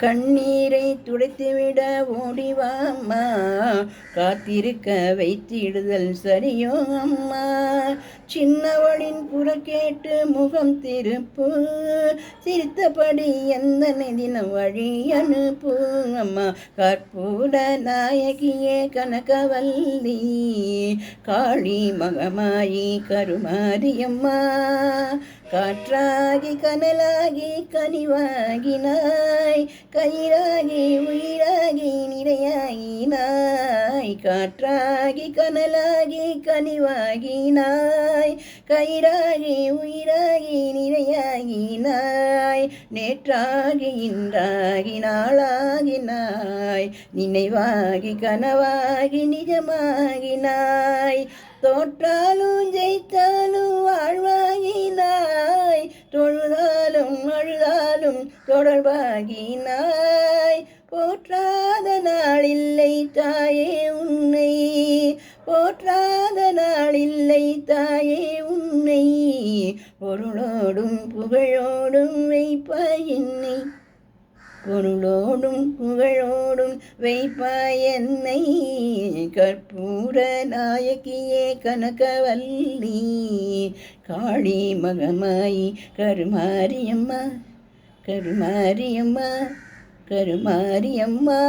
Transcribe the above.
கண்ணீரை துடைத்துவிட ஓடிவா அம்மா, காத்திருக்க வைத்திடுதல் சரியோ அம்மா. சின்னவளின் குரல் கேட்டு முகம் திருப்பு, சிரித்தபடி எந்த தினம் வழி அனுப்பு அம்மா. கற்பூர நாயகியே கனகவல்லி, காளி மகமாயி கருமாரியம்மா. காற்றாகி கனலாகி கனிவாகினாய், கயிறாகி உயிராகி நிறையாகினாய். காற்றாகி கனலாகி கனிவாகினாய், கயிறாகி உயிராகி நிறையாகினாய். நேற்றாகி இன்றாகி நாளாகினாய், நினைவாகி கனவாகி நிஜமாகினாய். தோற்றாலும் ஜெயித்தாலும் வாழ்வாகினாய், தொழுதாலும் அழுதாலும் தொடர்பாகினாய். போற்றாத நாளில்லை தாயே உன்னை, போற்றாத நாளில்லை தாயே உன்னை. பொருளோடும் புகழோடும் வைப்பாய் என்னை, பொருளோடும் புகழோடும் வைப்பாய் என்னை. கற்பூர நாயகியே கனகவல்லி, காளி மகமாயி கருமாரியம்மா, கருமாரியம்மா, கருமாரியம்மா.